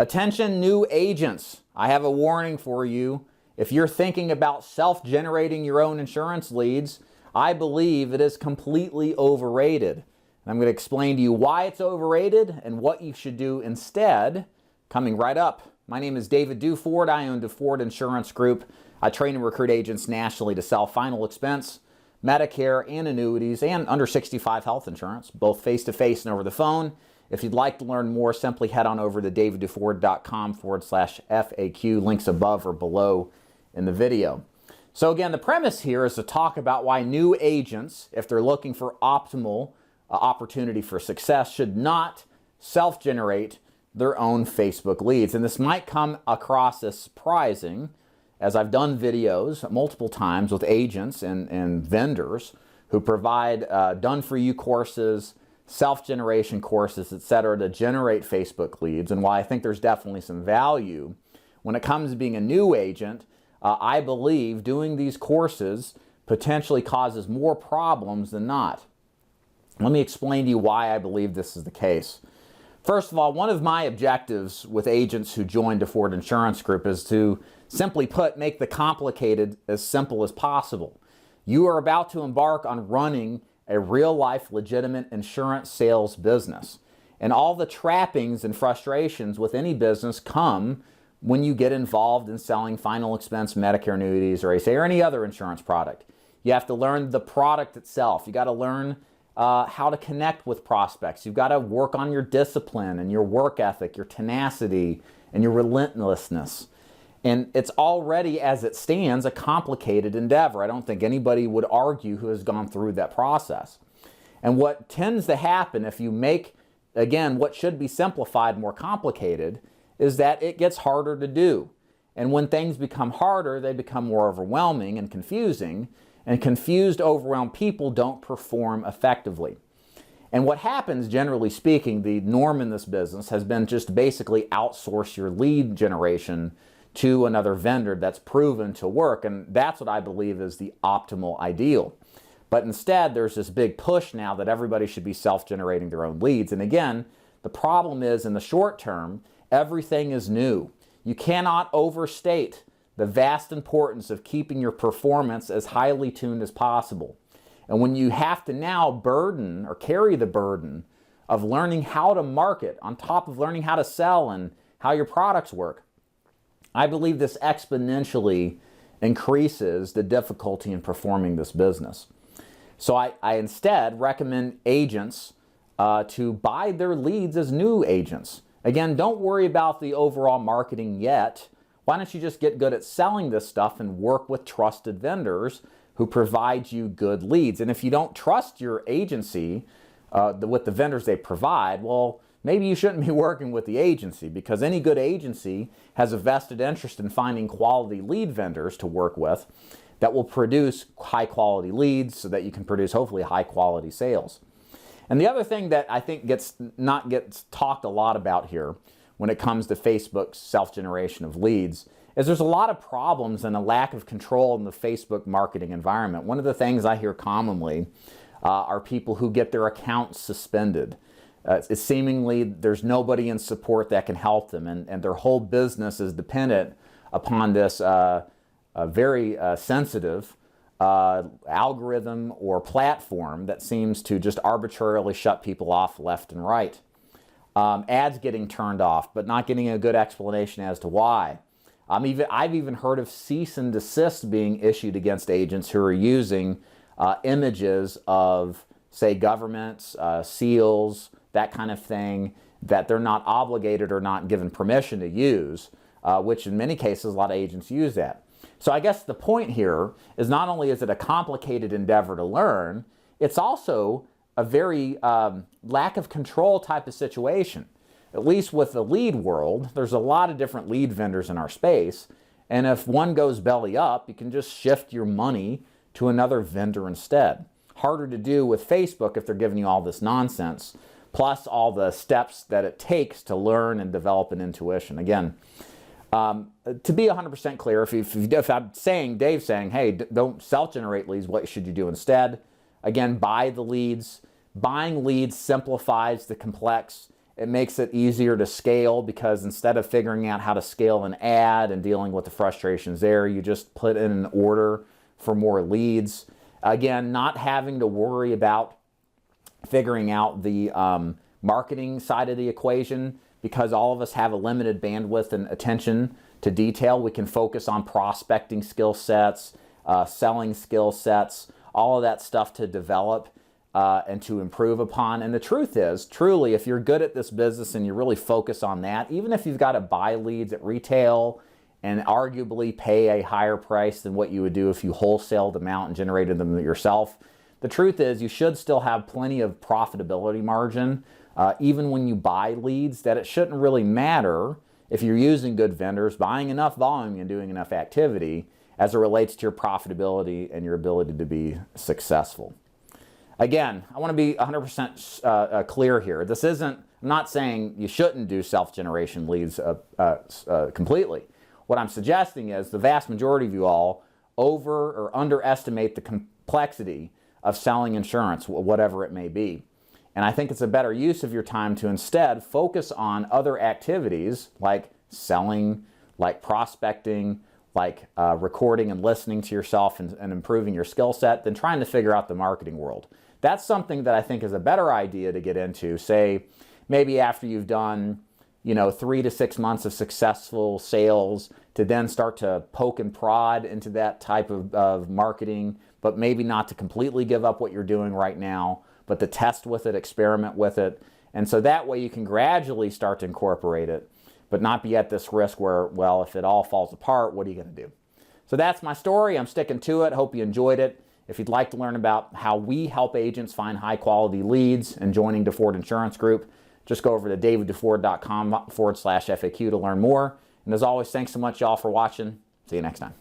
Attention new agents, I have a warning for you. If you're thinking about self-generating your own insurance leads, I believe it is completely overrated. And I'm going to explain to you why it's overrated and what you should do instead, coming right up. My name is David Duford. I own Duford Insurance Group. I train and recruit agents nationally to sell final expense, Medicare, and annuities, and under 65 health insurance, both face-to-face and over the phone. If you'd like to learn more, simply head on over to davidduford.com/FAQ. Links above or below in the video. So again, the premise here is to talk about why new agents, if they're looking for optimal opportunity for success, should not self-generate their own Facebook leads. And this might come across as surprising, as I've done videos multiple times with agents and vendors who provide done-for-you courses, self-generation courses, etc., to generate Facebook leads, and why I think there's definitely some value. When it comes to being a new agent, I believe doing these courses potentially causes more problems than not. Let me explain to you why I believe this is the case. First of all, one of my objectives with agents who join Duford Insurance Group is to, simply put, make the complicated as simple as possible. You are about to embark on running a real-life, legitimate insurance sales business. And all the trappings and frustrations with any business come when you get involved in selling final expense Medicare annuities or ACA or any other insurance product. You have to learn the product itself. You got to learn how to connect with prospects. You've got to work on your discipline and your work ethic, your tenacity, and your relentlessness. And it's already, as it stands, a complicated endeavor. I don't think anybody would argue who has gone through that process. And what tends to happen if you make, again, what should be simplified more complicated, is that it gets harder to do. And when things become harder, they become more overwhelming and confusing. And confused, overwhelmed people don't perform effectively. And what happens, generally speaking, the norm in this business has been just basically outsource your lead generation to another vendor that's proven to work, and that's what I believe is the optimal ideal. But instead, there's this big push now that everybody should be self-generating their own leads. And again, the problem is in the short term, everything is new. You cannot overstate the vast importance of keeping your performance as highly tuned as possible. And when you have to now burden or carry the burden of learning how to market on top of learning how to sell and how your products work, I believe this exponentially increases the difficulty in performing this business. So I instead recommend agents to buy their leads as new agents. Again, don't worry about the overall marketing yet. Why don't you just get good at selling this stuff and work with trusted vendors who provide you good leads? And if you don't trust your agency with the vendors they provide, well, maybe you shouldn't be working with the agency, because any good agency has a vested interest in finding quality lead vendors to work with that will produce high quality leads so that you can produce hopefully high quality sales. And the other thing that I think gets talked a lot about here when it comes to Facebook's self-generation of leads is there's a lot of problems and a lack of control in the Facebook marketing environment. One of the things I hear commonly are people who get their accounts suspended. It's seemingly there's nobody in support that can help them, and their whole business is dependent upon this very sensitive algorithm or platform that seems to just arbitrarily shut people off left and right. Ads getting turned off, but not getting a good explanation as to why. I've even heard of cease and desist being issued against agents who are using images of, say, governments, seals, that kind of thing, that they're not obligated or not given permission to use, which in many cases a lot of agents use that. So I guess the point here is not only is it a complicated endeavor to learn, it's also a very lack of control type of situation. At least with the lead world, there's a lot of different lead vendors in our space, and if one goes belly up, you can just shift your money to another vendor instead. Harder to do with Facebook if they're giving you all this nonsense, plus all the steps that it takes to learn and develop an intuition. Again, to be 100% clear, if I'm saying, Dave's saying, hey, don't self-generate leads, what should you do instead? Again, buy the leads. Buying leads simplifies the complex It makes it easier to scale because instead of figuring out how to scale an ad and dealing with the frustrations there, you just put in an order for more leads. Again, not having to worry about figuring out the marketing side of the equation, because all of us have a limited bandwidth and attention to detail. We can focus on prospecting skill sets, selling skill sets, all of that stuff to develop and to improve upon. And the truth is, truly, if you're good at this business and you really focus on that, even if you've got to buy leads at retail and arguably pay a higher price than what you would do if you wholesaled them out and generated them yourself, the truth is you should still have plenty of profitability margin, even when you buy leads, that it shouldn't really matter if you're using good vendors, buying enough volume and doing enough activity as it relates to your profitability and your ability to be successful. Again, I want to be 100% clear here. This isn't, I'm not saying you shouldn't do self-generation leads completely. What I'm suggesting is the vast majority of you all over or underestimate the complexity of selling insurance, whatever it may be. And I think it's a better use of your time to instead focus on other activities like selling, like prospecting, like recording and listening to yourself and improving your skill set than trying to figure out the marketing world. That's something that I think is a better idea to get into, say, maybe after you've done 3 to 6 months of successful sales, to then start to poke and prod into that type of marketing, but maybe not to completely give up what you're doing right now, but to test with it, experiment with it. And so that way you can gradually start to incorporate it, but not be at this risk where, well, if it all falls apart, what are you going to do? So that's my story. I'm sticking to it. Hope you enjoyed it. If you'd like to learn about how we help agents find high-quality leads and joining DeFord Insurance Group, just go over to daviddeford.com/FAQ to learn more. And as always, thanks so much, y'all, for watching. See you next time.